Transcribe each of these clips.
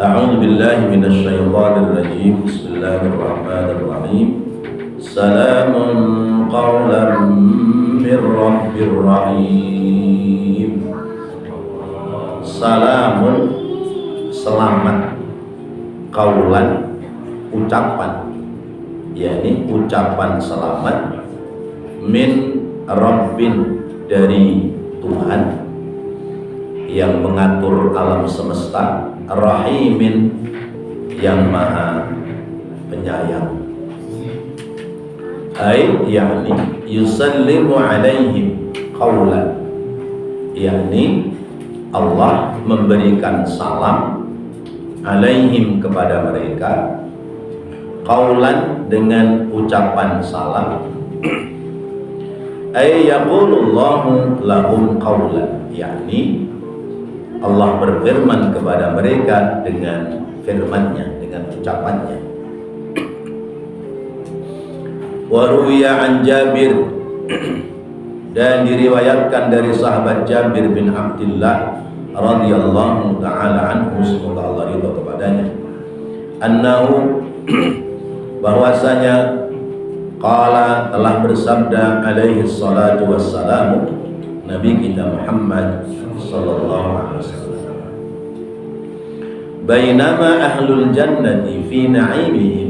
A'udzu billahi minasyaitonir rajim. Bismillahirrahmanirrahim. Salamun qawlan mir rabbir rahim. Salamun, selamat, qawlan, ucapan, yakni ucapan selamat, min rabbin, dari Tuhan yang mengatur alam semesta, rahimin, yang maha penyayang. yakni yusallimu alaihim qawlan, yakni Allah memberikan salam alaihim, kepada mereka, qawlan, dengan ucapan salam. Yaqulullahu lahum qawlan, yakni Allah berfirman kepada mereka dengan firman-Nya, dengan ucapannya. Wa ruwiya an Jabir, dan diriwayatkan dari sahabat Jabir bin Abdullah radhiyallahu taala anhu, semoga Allah ridha kepadanya, annahu, bahwasanya qala, telah bersabda alaihi salatu wassalamu, Nabi kita Muhammad sallallahu alaihi wasallam, bainama ahlul jannati fi na'imihim,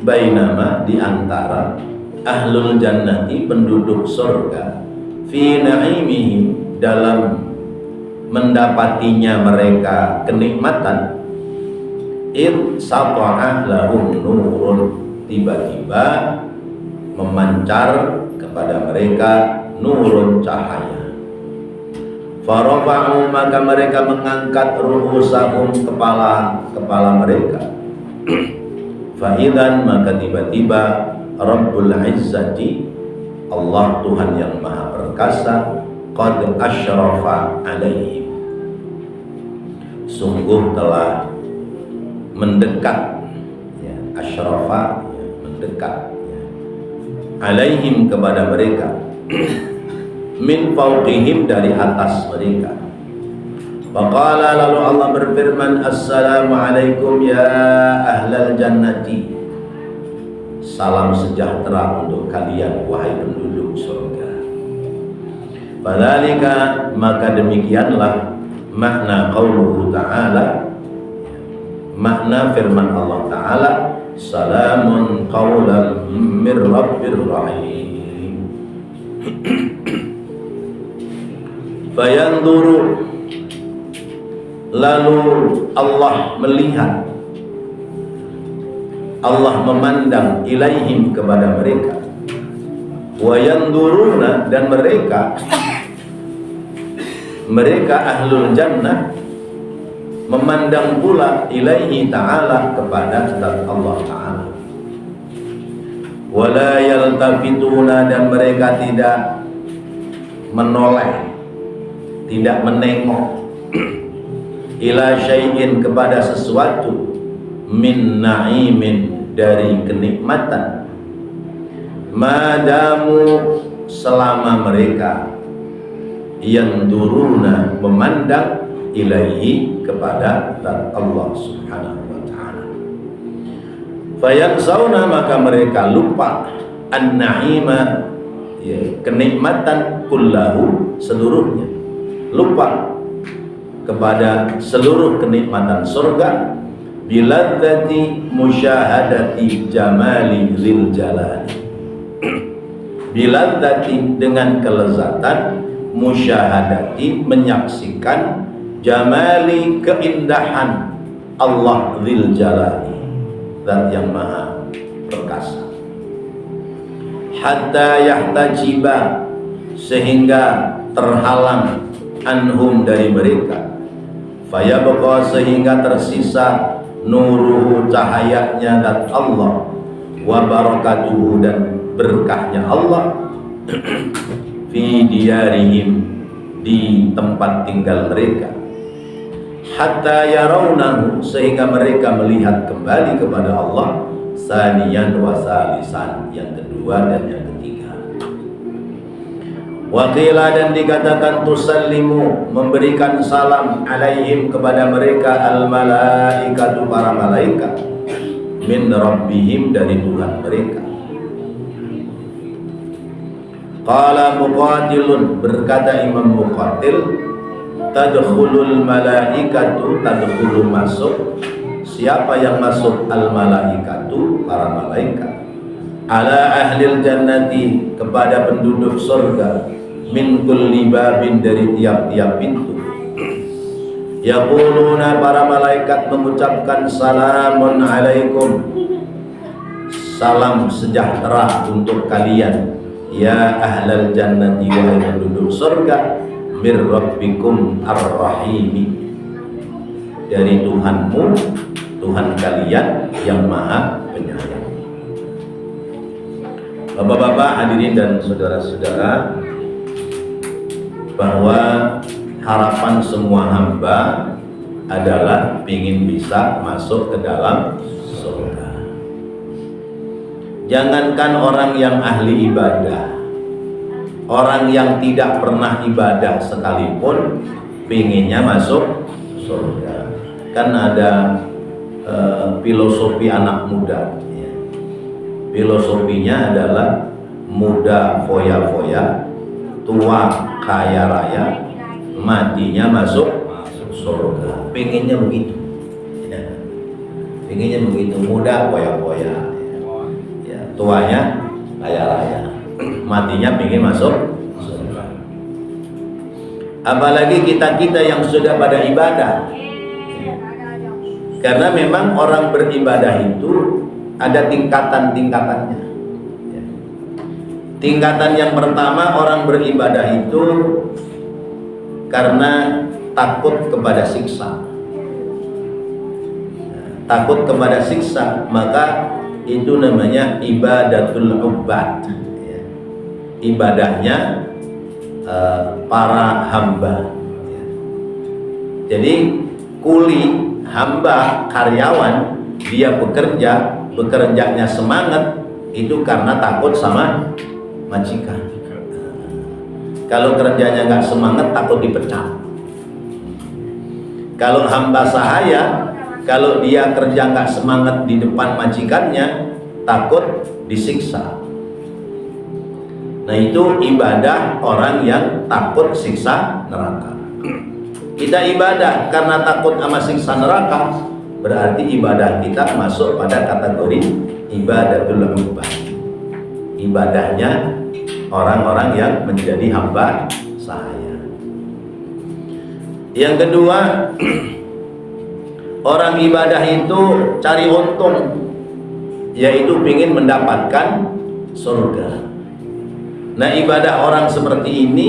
bainama, di antara, ahlul jannati, penduduk surga, fi na'imihim, dalam mendapatinya mereka kenikmatan, id sata'a lahum nurun, tiba-tiba memancar kepada mereka nurun, cahaya. Farafa'u, maka mereka mengangkat ruhusahum, kepala mereka. Fa'idan, maka tiba-tiba Rabbul Izzati, Allah Tuhan yang maha perkasa, qad asyrafa alaihim, sungguh telah mendekat, ya, asyrafa, ya, mendekat, ya, alaihim, kepada mereka, min fauqihim, dari atas mereka. Faqala, lalu Allah berfirman, assalamualaikum ya ahlal jannati, salam sejahtera untuk kalian wahai penduduk surga. Fadzalika, maka demikianlah makna qauluhu ta'ala, makna firman Allah Ta'ala, salamun qawlan mir rabbir rahim. Fayanzuru, lalu Allah melihat, Allah memandang, ilaihim, kepada mereka, wa yanzuruna, dan mereka ahlul jannah memandang pula ilaihi ta'ala, kepada Allah Ta'ala. Wala yaltafituna, dan mereka tidak menoleh, tidak menengok, ila syai'in, kepada sesuatu, min na'imin, dari kenikmatan, madamu, selama mereka yang duruna, memandang, ilaihi, kepada Allah subhanahu wa ta'ala. Fayansawna, maka mereka lupa, an-na'ima, ya, kenikmatan, kullahu, seluruhnya, lupa kepada seluruh kenikmatan surga, biladzati musyahadati jamali zil jalali, biladzati, dengan kelezatan, musyahadati, menyaksikan, jamali, keindahan, Allah zil jalali, zat yang maha perkasa, hatta yahtajiba, sehingga terhalang, anhum, dari mereka, fayabqa, sehingga tersisa, nuruhu, cahayanya dan Allah, wa barakatuhu, dan berkahnya Allah, fi diyarihim, di tempat tinggal mereka, hatta yarawnahu, sehingga mereka melihat kembali kepada Allah, saniyan wa salisan, yang kedua dan yang ketiga. Waqila dan dikatakan tusallimu memberikan salam alaihim kepada mereka al malaikatu para malaikat min rabbihim dari Tuhan mereka. Qala Muqatilun berkata Imam Muqatil tadkhulul malaikatu tadkhulu masuk siapa yang masuk al malaikatu para malaikat ala ahlil jannati kepada penduduk surga min kulli babin dari tiap-tiap pintu. Yaquluna para malaikat mengucapkan salamun alaikum salam sejahtera untuk kalian ya ahlal jannati wahai penduduk surga mir rabbikum ar-rahimi dari Tuhanmu Tuhan kalian yang maha penyayang. Bapak-bapak hadirin dan saudara-saudara, bahwa harapan semua hamba adalah ingin bisa masuk ke dalam surga. Jangankan orang yang ahli ibadah, orang yang tidak pernah ibadah sekalipun pinginnya masuk surga. Kan ada filosofi anak muda ya. Filosofinya adalah muda foya-foya, tua kaya raya, matinya masuk surga. Pengennya begitu ya. Pengennya begitu, muda foya-foya ya. Tuanya kaya raya, matinya pengen masuk surga. Apalagi kita-kita yang sudah pada ibadah ya. Karena memang orang beribadah itu ada tingkatan-tingkatannya. Tingkatan yang pertama orang beribadah itu karena takut kepada siksa. Takut kepada siksa, maka itu namanya ibadatul ubad. Ibadahnya para hamba. Jadi kuli, hamba, karyawan, dia bekerjanya semangat itu karena takut sama majikan. Kalau kerjanya nggak semangat takut dipecat. Kalau hamba sahaya, kalau dia kerja nggak semangat di depan majikannya takut disiksa. Nah itu ibadah orang yang takut siksa neraka. Kita ibadah karena takut sama siksa neraka, berarti ibadah kita masuk pada kategori ibadatul ubad. Ibadahnya orang-orang yang menjadi hamba sahaya. Yang kedua, orang ibadah itu cari untung, yaitu ingin mendapatkan surga. Nah ibadah orang seperti ini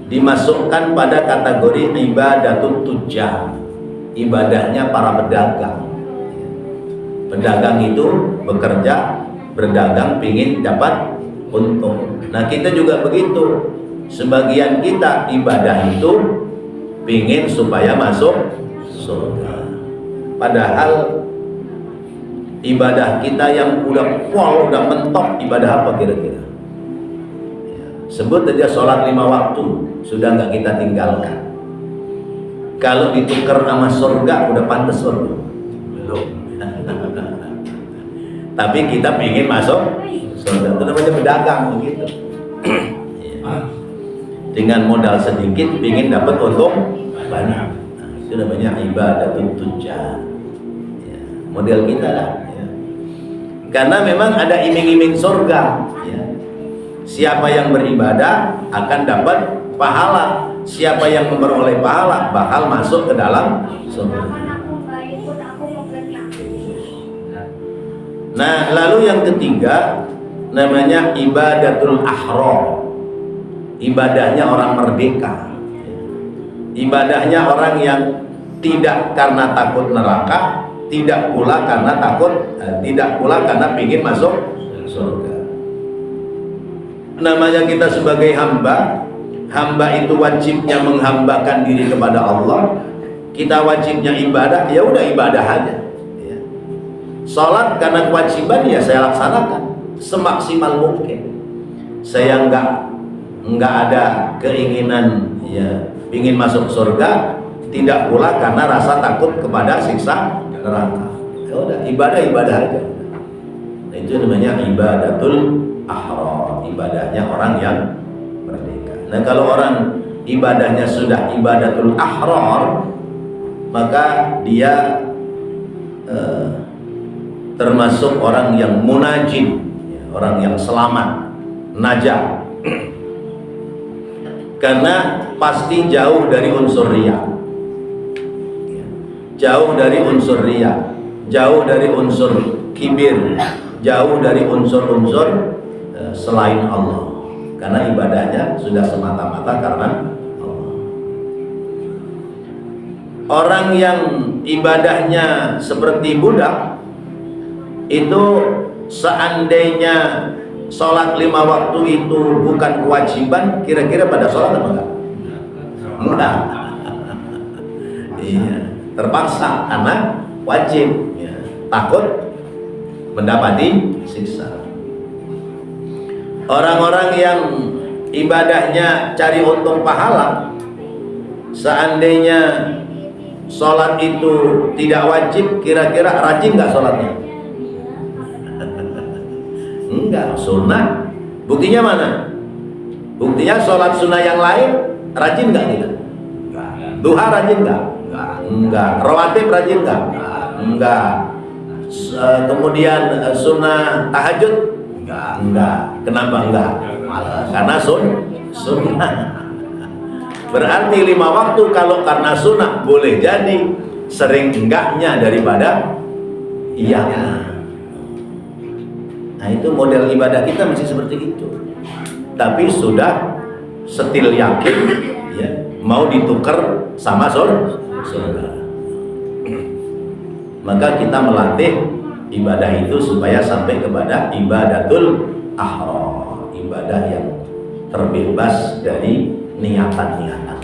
dimasukkan pada kategori ibadatut tujjar, ibadahnya para pedagang. Pedagang itu bekerja, berdagang pingin dapat untung. Nah kita juga begitu, sebagian kita ibadah itu pingin supaya masuk surga. Padahal ibadah kita yang udah pol, udah mentok, ibadah apa kira-kira? Sebut aja sholat 5 waktu, sudah nggak kita tinggalkan. Kalau ditukar sama surga, udah pantas surga? Belum. Tapi kita pingin masuk surga, itu namanya pedagang begitu. Dengan modal sedikit, pingin dapat untung banyak. Nah, itu namanya ibadatut tujjar. Ya, model kita lah. Ya. Karena memang ada iming-iming surga. Ya. Siapa yang beribadah akan dapat pahala. Siapa yang memperoleh pahala bakal masuk ke dalam surga. Nah, lalu yang ketiga namanya ibadatul ahrar. Ibadahnya orang merdeka. Ibadahnya orang yang tidak karena takut neraka, tidak pula karena tidak pula karena ingin masuk surga. Namanya kita sebagai hamba, hamba itu wajibnya menghambakan diri kepada Allah. Kita wajibnya ibadah, ya udah ibadah aja. Ya. Salat karena kewajiban ya saya laksanakan semaksimal mungkin. Saya nggak nggak ada keinginan ya ingin masuk surga, tidak pula karena rasa takut kepada siksa neraka. Ya udah, ibadah aja. Nah, itu namanya ibadatul ahrar, ibadahnya orang yang merdeka. Nah, kalau orang ibadahnya sudah ibadatul ahrar, maka dia termasuk orang yang munajin, ya, orang yang selamat, najah. Karena pasti jauh dari unsur riya, jauh dari unsur riya, jauh dari unsur kibir, jauh dari unsur-unsur selain Allah. Karena ibadahnya sudah semata-mata karena Allah. Orang yang ibadahnya seperti budak, itu seandainya sholat 5 waktu itu bukan kewajiban, kira-kira pada sholat apa enggak? Enggak. Iya, terpaksa karena wajib, ya. Takut mendapati siksa. Orang-orang yang ibadahnya cari untung pahala, seandainya sholat itu tidak wajib, kira-kira rajin nggak sholatnya? Enggak, sunnah. Buktinya mana? Buktinya sholat sunnah yang lain rajin nggak kita? Duha rajin nggak? Enggak. Rawatib rajin nggak? Enggak. Kemudian sunnah tahajud? Enggak. Kenapa enggak? Karena sunnah. Berarti 5 waktu kalau karena sunnah boleh jadi, sering enggaknya daripada iya. Nah, itu model ibadah kita masih seperti itu. Tapi sudah setil yakin, ya, mau ditukar sama surga. Maka kita melatih ibadah itu supaya sampai kepada ibadatul ahrar, ibadah yang terbebas dari niatan-niatan.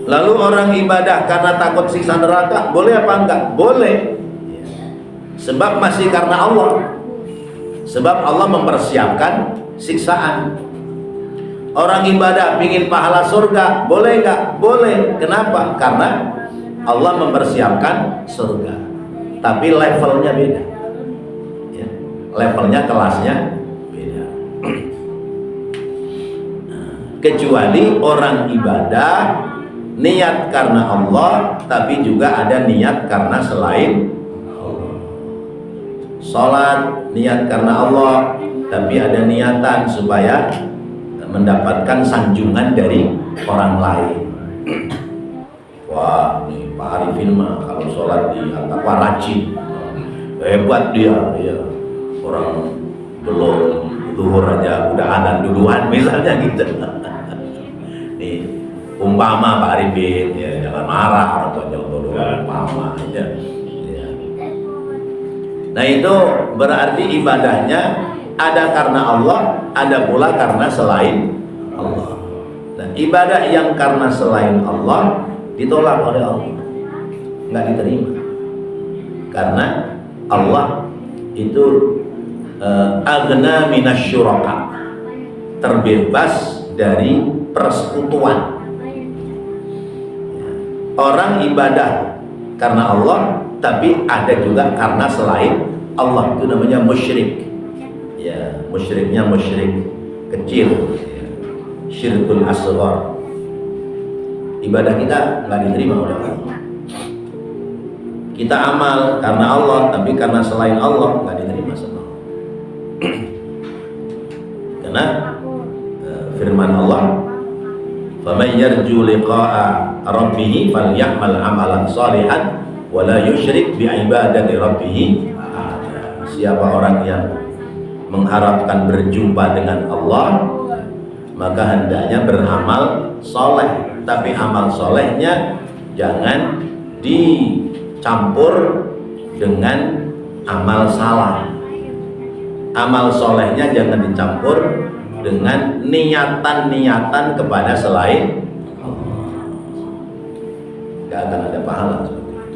Lalu orang ibadah karena takut siksa neraka, boleh apa enggak? Boleh. Sebab masih karena Allah. Sebab Allah mempersiapkan siksaan. Orang ibadah ingin pahala surga, boleh enggak? Boleh. Kenapa? Karena Allah mempersiapkan surga. Tapi levelnya beda, ya, levelnya, kelasnya beda. Kecuali orang ibadah niat karena Allah, tapi juga ada niat karena selain Allah. Salat niat karena Allah, tapi ada niatan supaya mendapatkan sanjungan dari orang lain. Wah, nih Pak Arifin mah kalau sholat di apa rajin, hebat dia, ya. Orang belum zuhur aja udah adzan duluan, misalnya gitu. Nih umpama Pak Arifin, ya jangan marah orang tua contoh umpama aja. Ya. Nah itu berarti ibadahnya ada karena Allah, ada pula karena selain Allah. Nah ibadah yang karena selain Allah ditolak oleh Allah, nggak diterima, karena Allah itu aghna minasyuraka, terbebas dari persekutuan. Orang ibadah karena Allah, tapi ada juga karena selain Allah, itu namanya musyrik. Ya, musyriknya musyrik kecil, ya. Syirkul asghar. Ibadah kita nggak diterima oleh Allah. Kita amal karena Allah, tapi karena selain Allah nggak diterima sama Allah. Karena firman Allah, "Faman yarju liqa'a rabbih falyamal 'amalan shalihan wa la yusyrik bi ibadati rabbih." Siapa orang yang mengharapkan berjumpa dengan Allah, maka hendaknya beramal soleh. Tapi amal solehnya jangan dicampur dengan amal salah. Amal solehnya jangan dicampur dengan niatan-niatan kepada selain Allah. Gak akan ada pahala seperti itu.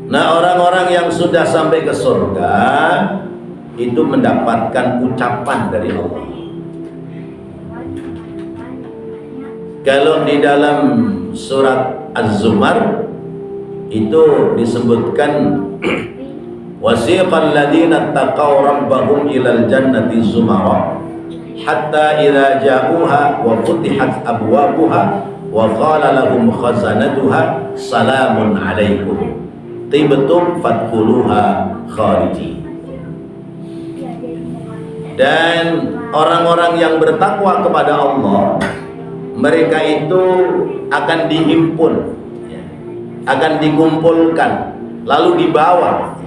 Nah orang-orang yang sudah sampai ke surga, itu mendapatkan ucapan dari Allah. Kalau di dalam surat Az-Zumar itu disebutkan wasiqal ladzina taqaw rabbahum ilal jannati zumara hatta idza ja'uha wa futihat abwabuha wa qala lahum khazanatuha salamun alaikum tibtum fadkhuluha khalidin. Dan orang-orang yang bertakwa kepada Allah, mereka itu akan dihimpun, akan dikumpulkan, lalu dibawa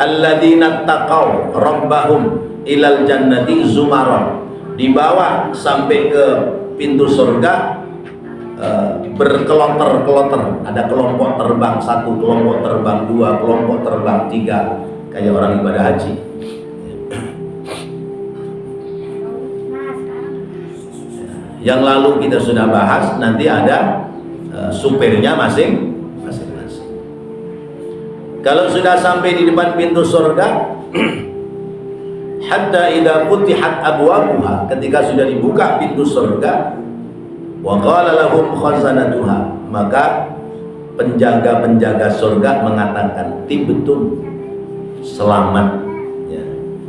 alladzina taqaw rabbahum ilal jannati zumaron, dibawa sampai ke pintu surga berkeloter-keloter. Ada kelompok terbang 1, kelompok terbang 2, kelompok terbang 3, kayak orang ibadah haji. Yang lalu kita sudah bahas, nanti ada supirnya masing-masing. Kalau sudah sampai di depan pintu surga, hatta idza futihat abwabuha, ketika sudah dibuka pintu surga, wa qala lahum khazanatuha, maka penjaga-penjaga surga mengatakan tibtum, selamat ya,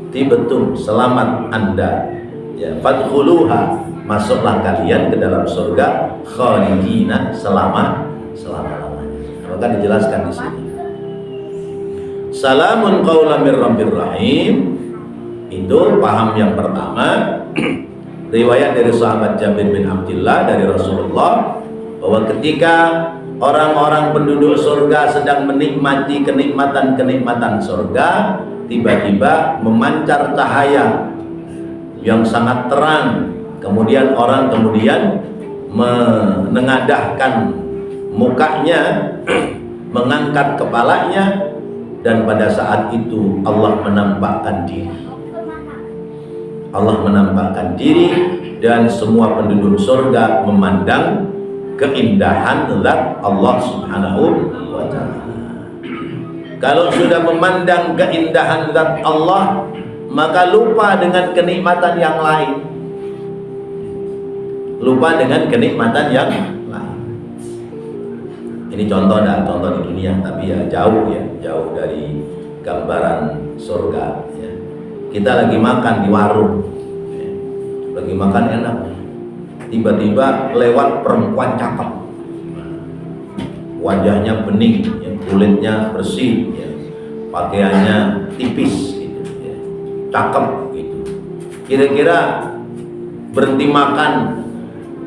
tibtum, selamat Anda ya, fadkhuluha, masuklah kalian ke dalam surga khalidina, selama-lamanya. Maka dijelaskan di sini salamun qaulan mir rabbir rahim, itu paham yang pertama. Riwayat dari sahabat Jabir bin Abdullah dari Rasulullah bahwa ketika orang-orang penduduk surga sedang menikmati kenikmatan-kenikmatan surga, tiba-tiba memancar cahaya yang sangat terang. Kemudian orang menengadahkan mukanya, mengangkat kepalanya, dan pada saat itu Allah menampakkan diri. Allah menampakkan diri dan semua penduduk surga memandang keindahan zat Allah Subhanahu wa ta'ala. Kalau sudah memandang keindahan zat Allah, maka lupa dengan kenikmatan yang lain. Lupa dengan kenikmatan yang lain. Ini contoh di dunia, tapi ya jauh dari gambaran surga ya. Kita lagi makan di warung, lagi makan enak, tiba-tiba lewat perempuan cakep, wajahnya bening, ya, kulitnya bersih, ya, pakaiannya tipis, gitu, ya, cakep, gitu. Kira-kira berhenti makan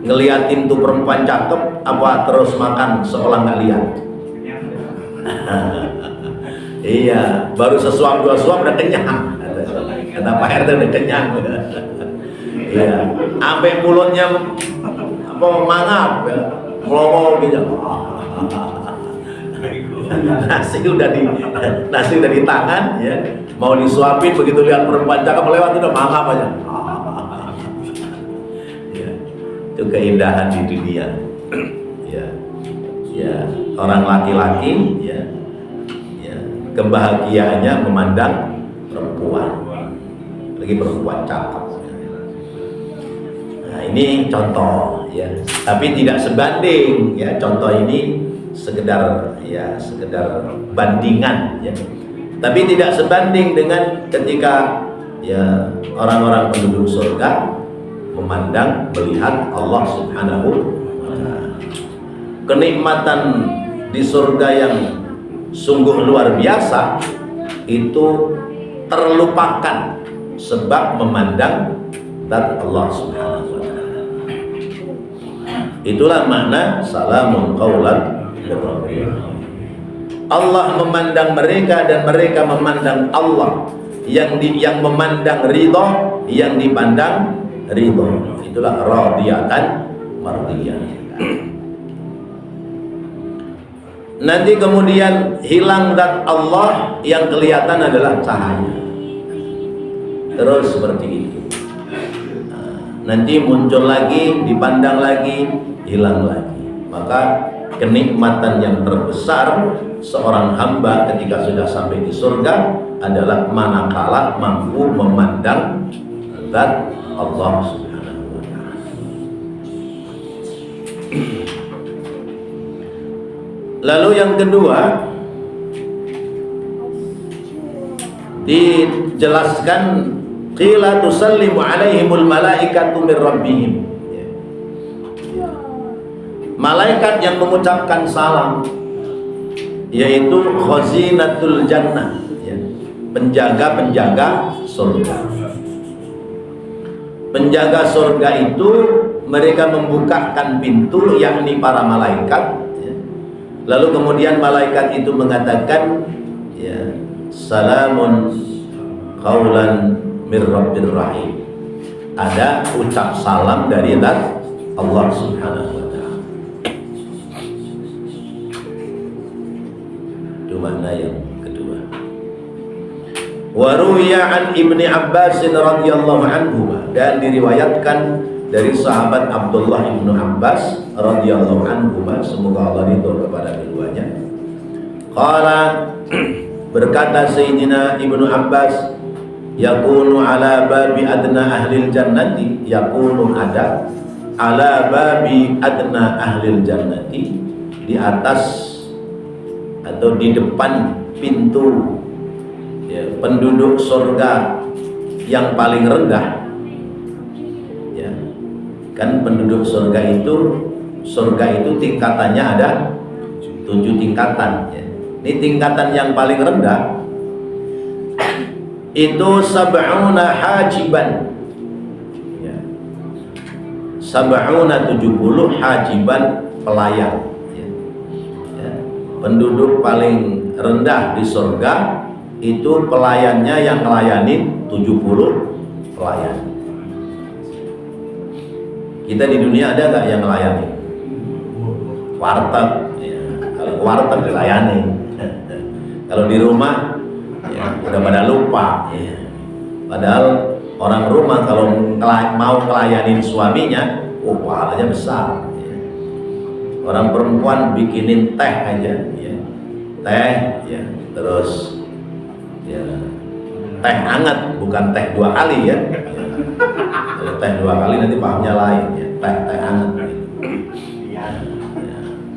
ngeliatin tuh perempuan cakep, apa terus makan seolah nggak lihat? Iya, baru sesuap 2 suap udah kenyang. Kata Pak RT udah kenyang. Iya, sampai mulutnya apa mangap, ya, melongo gitu. Nasi udah di tangan, ya, mau disuapin, begitu lihat perempuan cakep lewat udah mangap aja. Ya, itu keindahan di dunia. Ya, orang laki-laki, ya, kebahagiaannya memandang perempuan, lagi perempuan cakep. Nah, ini contoh, ya, tapi tidak sebanding, ya. Contoh ini sekedar bandingan, ya, tapi tidak sebanding dengan ketika ya orang-orang penduduk surga memandang, melihat Allah Subhanahu wa ta'ala. Kenikmatan di surga yang sungguh luar biasa itu terlupakan sebab memandang zat Allah Subhanahu wa ta'ala. Itulah makna salamun qaulan mir rabbir rahim. Allah memandang mereka dan mereka memandang Allah, yang memandang ridho, yang dipandang ridho. Itulah radiyatan mardiyah. Nanti kemudian hilang zat Allah, yang kelihatan adalah cahaya. Terus seperti itu. Nanti muncul lagi, dipandang lagi, hilang lagi. Maka kenikmatan yang terbesar seorang hamba ketika sudah sampai di surga adalah manakala mampu memandang zat Allah Subhanahu wa Ta'ala. Lalu yang kedua, dijelaskan qila tusallimu alaihimul malaikatu min rabbihim. Malaikat yang mengucapkan salam, yaitu khazinatul jannah, penjaga-penjaga surga. Penjaga surga itu mereka membukakan pintu, yakni para malaikat. Lalu kemudian malaikat itu mengatakan, ya, salamun qaulan mir rabbir rahim. Ada ucap salam dari zat Allah Subhanahu wa Ta'ala. Itu makna yang kedua. Wa ruwiya an Ibni Abbas radhiyallahu anhu, dan diriwayatkan dari sahabat Abdullah ibnu Abbas radhiyallahu anhu, semoga Allah ridho kepada keduanya. Qala, berkata Sayyidina Ibnu Abbas, yakunu ala babi adna ahlil jannati, yakunu ada ala babi adna ahlil jannati, di atas atau di depan pintu, ya, penduduk surga yang paling rendah. Ya, kan penduduk surga itu tingkatannya ada 7 tingkatan, ya. Ini tingkatan yang paling rendah itu sab'una hajiban, ya. 70 hajiban pelayan, ya. Ya. Penduduk paling rendah di surga itu pelayannya yang ngelayanin 70 pelayan. Kita di dunia ada nggak yang ngelayanin? Warteg, ya. Kalau warteg dilayani. Kalau di rumah, ya, udah pada lupa, ya. Padahal orang rumah kalau mau ngelayanin suaminya, pahalanya besar, ya. Orang perempuan bikinin teh aja, ya. Teh, ya. Terus, ya, teh hangat, bukan teh 2 kali, ya. Kalau teh 2 kali nanti pahamnya lain, ya. Teh hangat, ya.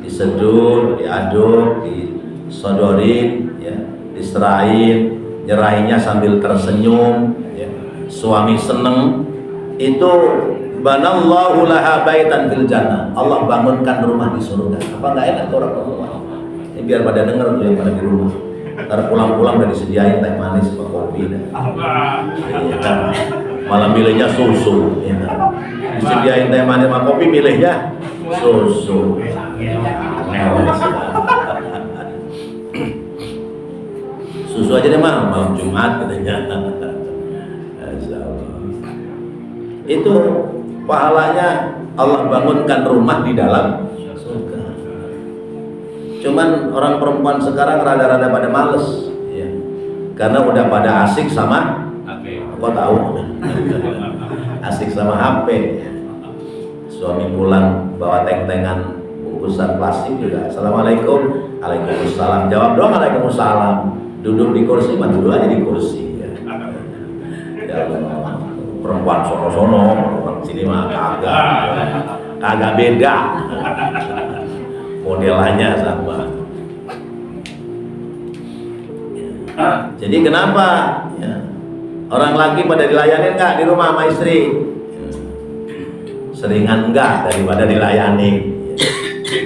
Diseduh, diaduk, disodorin, ya, diserahin, nyerahinnya sambil tersenyum, ya. Suami seneng, itu banallahu laha baitan fil jannah, Allah bangunkan rumah di surga. Apa nggak enak orang perempuan? Ini biar pada denger tuh yang pada di rumah. Ntar pulang-pulang udah disediain teh manis sama kopi, ya. Malah milihnya susu, ya. Disediain teh manis sama kopi, milihnya susu. Susu aja deh mah, malam Jumat katanya. Itu pahalanya Allah bangunkan rumah di dalam surga. Cuman orang perempuan sekarang rada-rada pada males, ya. Karena udah pada asik sama HP. Kok tahu? Asik sama HP, ya. Suami pulang bawa teng-tengan bungkusan plastik juga. Assalamualaikum, waalaikumsalam. Jawab doang waalaikumsalam. Duduk di kursi, duduk aja di kursi, ya. Ya, perempuan sono-sono, orang sini mah kagak beda. Modelannya sama. Ya. Jadi kenapa, ya, orang laki pada dilayani enggak di rumah sama istri? Ya. Seringan enggak daripada dilayani. Ya.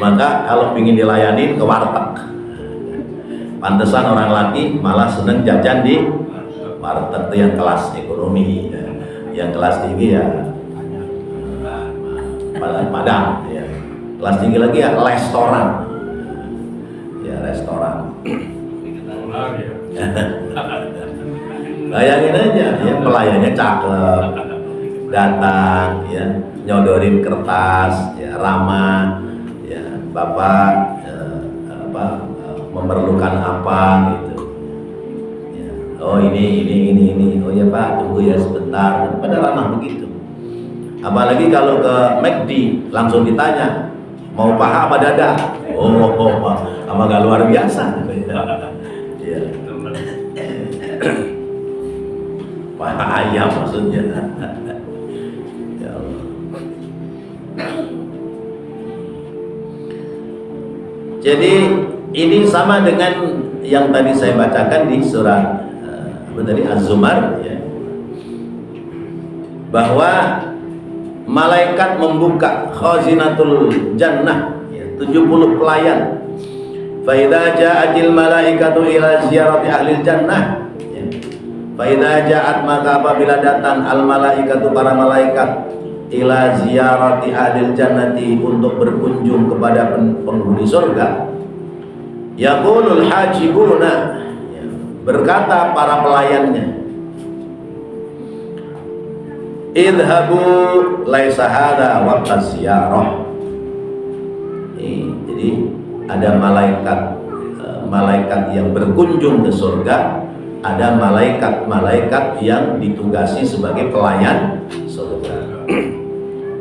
Maka kalau ingin dilayani ke warteg. Pantesan orang laki malah seneng jajan di warteg, itu yang kelas ekonomi, ya. Yang kelas tinggi ya padang, ya. Kelas tinggi lagi ya restoran, ya restoran. Bayangin aja, ya, pelayannya cakep, datang, ya, nyodorin kertas, ya, ramah, ya, bapak, memerlukan apa gitu, ya. Oh ini, oh ya Pak, tunggu ya sebentar, pada ramah begitu. Apalagi kalau ke McD langsung ditanya mau paha apa dada, apa gak luar biasa, ya. ayam maksudnya. Ya Allah. Jadi ini sama dengan yang tadi saya bacakan di surah apa tadi Az-Zumar, ya, bahwa malaikat membuka khazinatul jannah, ya, 70 pelayan. Fa idza ja'atil malaikatu ila ziyarati ahli jannah, ya. Fa idza ja'at, maka apabila datang al malaikatu, para malaikat, ila ziyarati ahli jannati, untuk berkunjung kepada penghuni surga, yaqulul hajibuna, ya, berkata para pelayannya, idhabu laisa hadza waqta ziyarah. Jadi ada malaikat yang berkunjung ke surga, ada malaikat yang ditugasi sebagai pelayan surga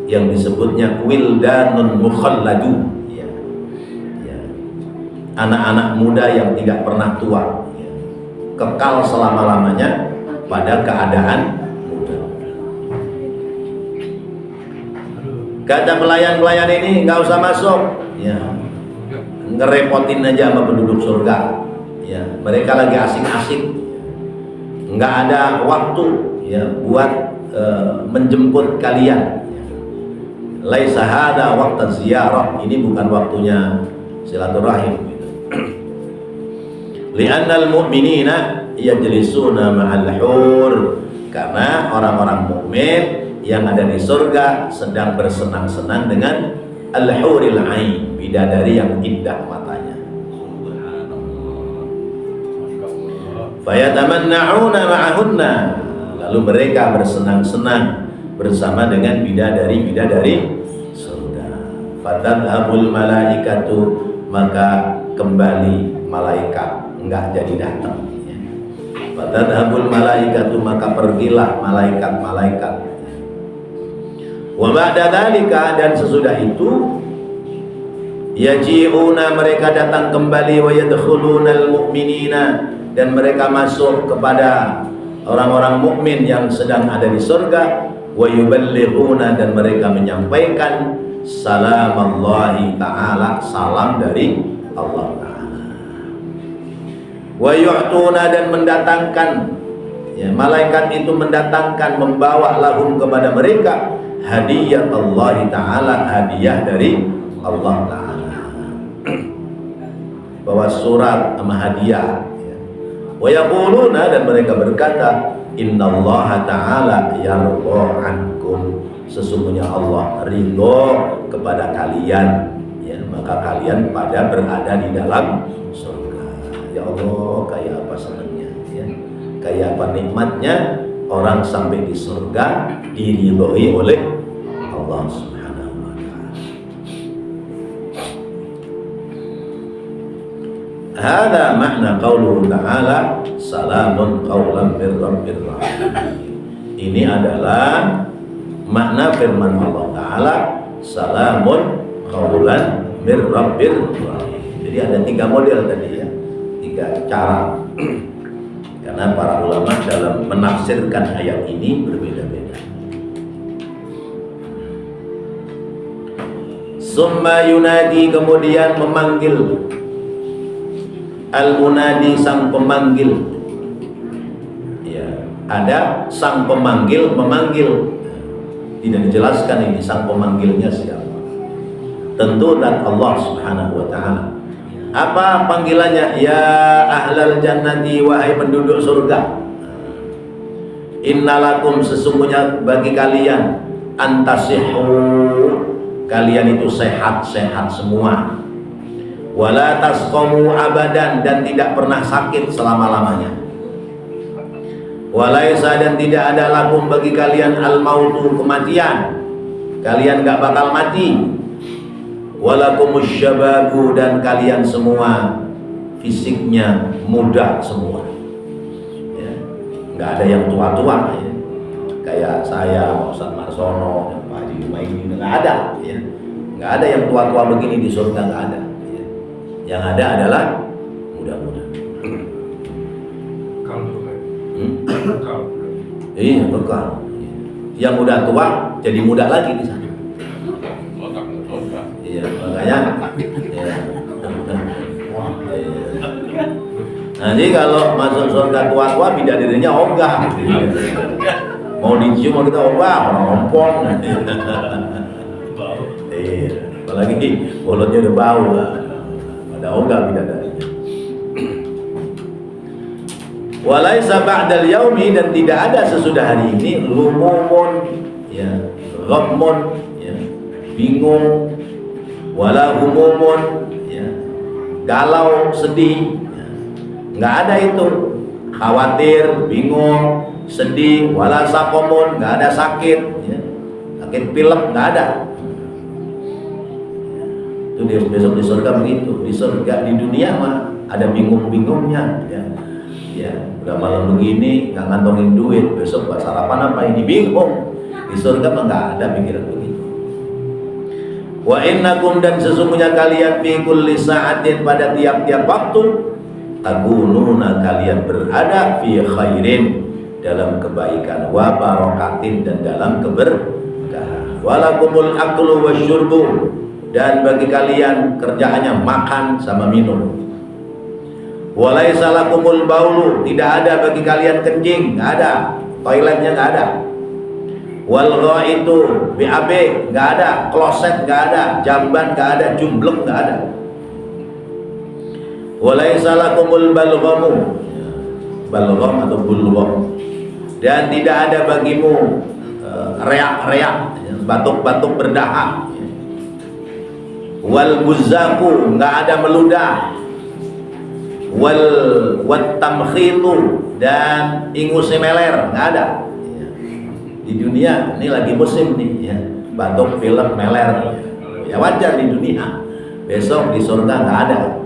yang disebutnya wildanun mukhalladu, ya, ya, anak-anak muda yang tidak pernah tua, ya, kekal selama-lamanya pada keadaan. Kata pelayan-pelayan ini nggak usah masuk, ya, ngerepotin aja sama penduduk surga, ya, mereka lagi asik-asik, nggak ada waktu, ya, buat menjemput kalian. Laisa hadza waqta ziyarah, ini bukan waktunya silaturahim. Li'annal mu'minina yajlisuna ma'al hur, karena orang-orang mukmin yang ada di surga sedang bersenang-senang dengan al-huril ain, bidadari yang indah matanya. Fayatamanna'una ma'ahunna, lalu mereka bersenang-senang bersama dengan bidadari-bidadari surga. Fatadhabul malaikatu, maka kembali malaikat, enggak jadi datang. Fatadhabul malaikatu, maka pergilah malaikat-malaikat. Wa ba'da dzalika, dan sesudah itu, yaji'una, mereka datang kembali, wa yadkhulunal mu'minina, dan mereka masuk kepada orang-orang mukmin yang sedang ada di surga, wa yuballighuna, dan mereka menyampaikan salamallahi ta'ala, salam dari Allah Ta'ala. Wa yu'tuna, dan mendatangkan, ya, malaikat itu mendatangkan, membawa lahum kepada mereka hadiah Allah Ta'ala, hadiah dari Allah Ta'ala, bawa surat sama hadiah, ya. Wa yaquluna, dan mereka berkata, innallaha ta'ala yarda ankum, sesungguhnya Allah ridho kepada kalian, ya, maka kalian pada berada di dalam surga. Ya Allah, kayak apa senangnya, ya, kayak apa nikmatnya orang sampai di surga diridhoi oleh Allah Subhanahu wa ta'ala. Hadza makna qauluhu ta'ala salamun qaulan mir rabbir rahim. Ini adalah makna firman Allah Ta'ala, salamun qaulan mir rabbir rahim. Jadi ada 3 model tadi, ya, 3 cara. Karena para ulama dalam menafsirkan ayat ini berbeda-beda. Summa yunadi, kemudian memanggil, al-munadi, sang pemanggil, ya, ada sang pemanggil memanggil, tidak dijelaskan ini sang pemanggilnya siapa. Tentu dan Allah Subhanahu wa ta'ala. Apa panggilannya? Ya ahlal jannati, wahai penduduk surga, innalakum, sesungguhnya bagi kalian, antasihu, kalian itu sehat-sehat semua, wala tasqamu abadan, dan tidak pernah sakit selama-lamanya, walaisa, dan tidak ada lakum bagi kalian al-mautu, kematian, kalian gak bakal mati, walakumus syababu, dan kalian semua fisiknya muda semua, ya, nggak ada yang tua-tua, ya, kayak saya, Ustaz Marsono, Pak Haji Umaini, nggak ada, ya, nggak ada yang tua-tua begini di surga, nggak ada, ya. Yang ada adalah muda-muda. Iya, bekal. Yang udah tua jadi muda lagi di sana. Iya, makanya. Ya. Nanti kalau masuk surga tua-tua bidadarinya ogah. Mau dicium mau kita ogah, ngompong. Iya, apalagi mulutnya udah bau lah. Ada ogah bidadarinya. Walaisa ba'dal yaumi, dan tidak ada sesudah hari ini lumumun, ya, ghammun, ya, bingung, wala humumun, ya, galau, sedih, ya. Nggak ada itu, khawatir, bingung, sedih, wala saqamun, nggak ada sakit, ya. Sakit pilek nggak ada. Itu dia besok di surga begitu. Di surga, di dunia mah ada bingung-bingungnya, ya. Ya, udah malam begini nggak ngantongin duit, besok buat sarapan apa ini, bingung. Di surga mah nggak ada pikiran begitu. Wa innakum, dan sesungguhnya kalian fi kulli sa'atin, pada tiap-tiap waktu, takununa, kalian berada fi khairin, dalam kebaikan, wa barakatin, dan dalam keberkahan. Walakumul aklu wasyurbu, dan bagi kalian kerjaannya makan sama minum. Walaisa lakumul baulu, tidak ada bagi kalian kencing, nggak ada, toiletnya nggak ada. Wal ghaitu BAB nggak ada, kloset nggak ada, jamban nggak ada, jumblek nggak ada. Walaisa lakumul balghamu, balgham atau bulgham, dan tidak ada bagimu reak-reak, batuk-batuk berdahak. Wal buzaku, nggak ada meludah. Wat tamkhitu, dan ingus meler, nggak ada. Di dunia ini lagi musim nih, ya, batuk, pilek, meler, ya wajar di dunia. Besok di surga nggak ada.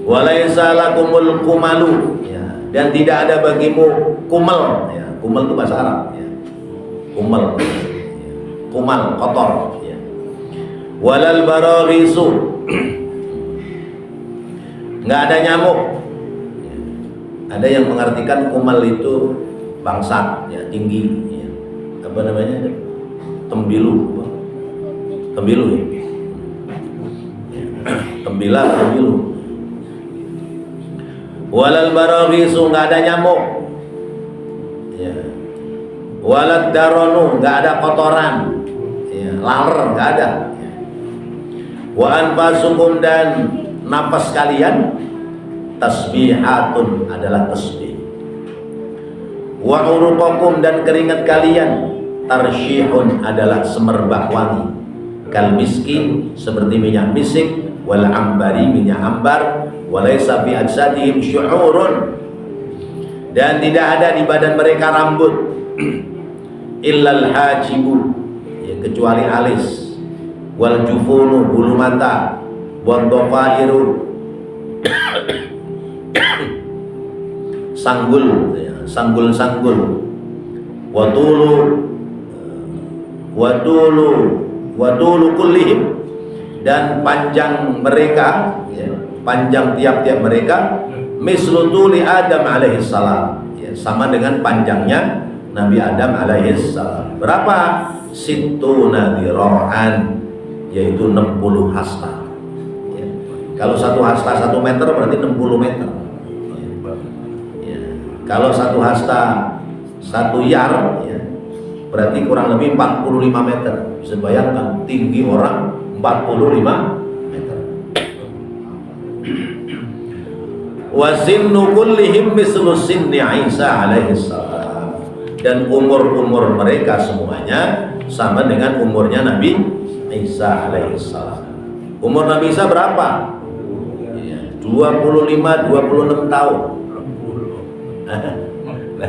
Walaisa lakumul kumalu, ya, dan tidak ada bagimu kumel, ya. Kumel itu bahasa Arab, ya. Kumel, ya. Kumal, kotor, ya. Walal baraghisu, nggak ada nyamuk. Ada yang mengartikan kumal itu bangsat, ya, tinggi, ya. Apa namanya? Tembilu, tembilu, ya. Tembilah, tembilu. Walal baraghisu, nggak ada nyamuk, ya. Walad daronu, nggak ada kotoran, ya. Laler nggak ada, ya. Wa anfasukum, dan napas kalian tasbihatun, adalah tasbih. Wa uruqakum, dan keringat kalian tarsyihun, adalah semerbak wangi. Kal miskin, seperti minyak misik. Wal ambari, minyak ambar. Walaysa fi ajsadihim syu'urun, dan tidak ada di badan mereka rambut. Illal hajibu, ya, kecuali alis. Wal jufunu, bulu mata. Wandofairu, sanggul, ya, sanggul-sanggul. Watulu kullihim, dan panjang mereka, ya, panjang tiap-tiap mereka, mislutuli Adam alaihissalam, ya, sama dengan panjangnya Nabi Adam alaihissalam. Berapa? Sittuna dhira'an, yaitu 60 hasta. Kalau satu hasta 1 meter berarti 60 meter. Ya. Kalau satu hasta 1 yard, ya, berarti kurang lebih 45 meter. Bisa bayangkan tinggi orang 45 meter. Wa sinnu kullihim mislu sinni Isa alaihissalam, dan umur-umur mereka semuanya sama dengan umurnya Nabi Isa alaihissalam. Umur Nabi Isa berapa? 25-26 tahun. Nah,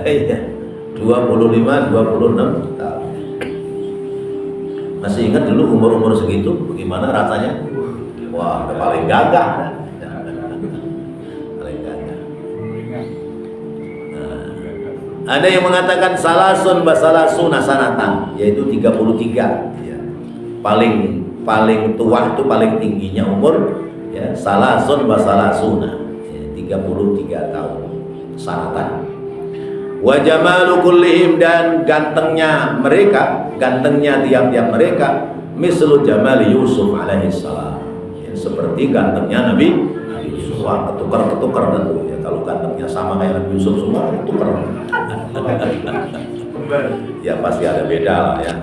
iya. 25-26 tahun. Masih ingat dulu umur-umur segitu bagaimana rasanya? Wah, udah paling gagah. Paling gagah. Nah, ada yang mengatakan salasun basalasuna sanatan, yaitu 33, ya. Paling tua itu paling tingginya umur, ya, salasun basalasuna, ya, 33 tahun sanatan. Wa jamalu kullihim, dan gantengnya mereka, gantengnya tiap-tiap mereka, mislu jamali Yusuf alaihissalam, ya, seperti gantengnya Nabi Yusuf. Wah, ketukar tentu ya, kalau gantengnya sama kayak Nabi Yusuf semua ketukar. Ya pasti ada beda lah ya.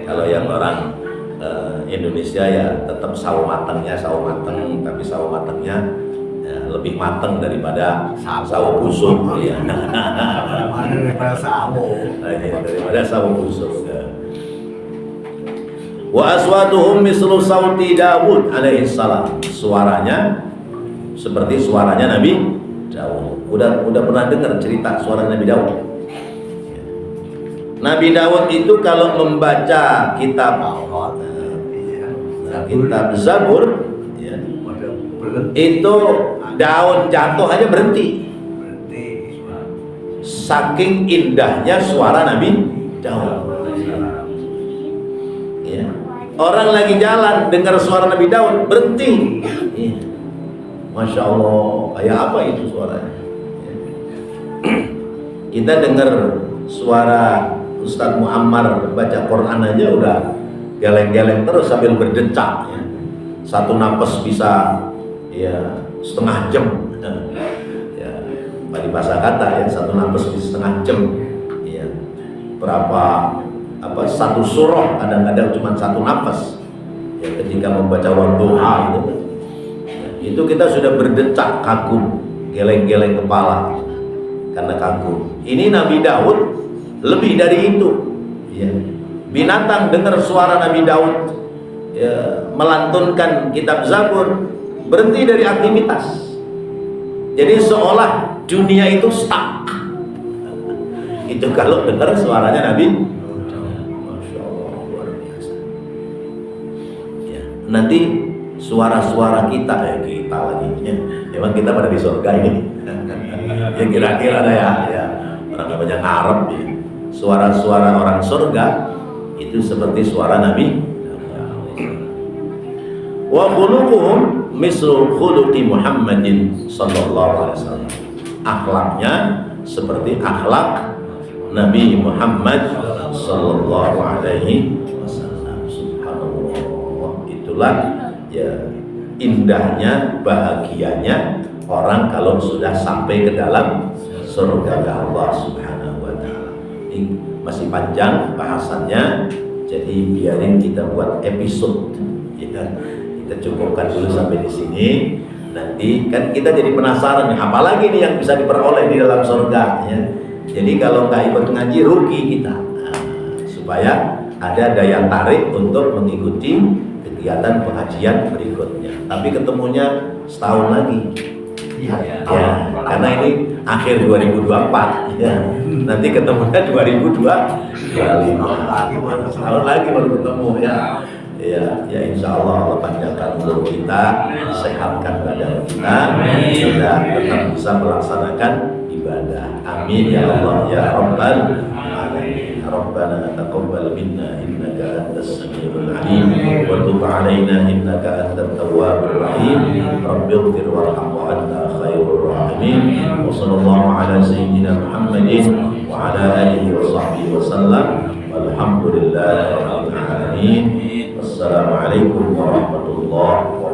Kalau yang orang Indonesia ya tetap sawo matengnya sawo mateng, tapi sawo matengnya ya, lebih mateng daripada sawo busuk ya. Daripada sawo busuk ya. Wa aswatuhum mislu sauti Dawud alaihissalam, suaranya seperti suaranya Nabi Dawud. Udah pernah dengar cerita suara Nabi Dawud? Nabi Dawud itu kalau membaca kitab Zabur ya, itu daun jatuh aja berhenti, saking indahnya suara Nabi Daud ya. Orang lagi jalan dengar suara Nabi Daud berhenti ya. Masya Allah, kayak apa itu suaranya ya. Kita dengar suara Ustadz Muammar baca Quran aja udah geleng-geleng terus sambil berdecak ya. Satu napas bisa ya setengah jam ya, di bahasa kata ya, satu napas bisa setengah jam ya. Satu surah kadang-kadang cuma satu napas ya, ketika membaca wadduha itu kita sudah berdecak kagum, geleng-geleng kepala karena kagum. Ini Nabi Daud lebih dari itu ya. Binatang dengar suara Nabi Daud ya, melantunkan kitab Zabur, berhenti dari aktivitas. Jadi seolah dunia itu stuck. Itu kalau dengar suaranya Nabi. Masya Allah, luar biasa ya. Nanti suara-suara kita lagi ya. Memang kita pada di surga ini ya, kira-kira ada ya orang namanya ngarep ya. Suara-suara orang surga itu seperti suara Nabi. Wa khuluquhum mislu khuluqi Muhammadin sallallahu alaihi wasallam. Akhlaknya seperti akhlak Nabi Muhammad sallallahu alaihi wasallam. Subhanallah. Itulah ya indahnya, bahagianya orang kalau sudah sampai ke dalam surga Allah Subhanahu wa taala. Ini masih panjang bahasannya, jadi biarin kita buat episode ya. Kita cukupkan dulu sampai di sini. Nanti kan kita jadi penasaran nih, apalagi nih yang bisa diperoleh di dalam surga ya. Jadi kalau nggak ikut ngaji rugi kita. Nah, supaya ada daya tarik untuk mengikuti kegiatan pengajian berikutnya. Tapi ketemunya setahun lagi. Ya, karena ini akhir 2024 ya. Nanti ketemunya 2025. Setahun lagi baru ketemu ya. Ya insya Allah Allah panjangkan umur kita, sehatkan badan kita, dan tetap bisa melaksanakan ibadah. Amin ya Allah ya Rabbal alamin. Rabbana taqabbal minna innaka antas samiul alim wa tub alaina innaka antat tawwabur rahim. Rabbighfir warham wa anta khairur rahimin. Wa sallallahu ala sayyidina Muhammadin wa ala alihi wa sahbihi wa sallam. Walhamdulillahi rabbil alamin. Assalamualaikum warahmatullahi wabarakatuh.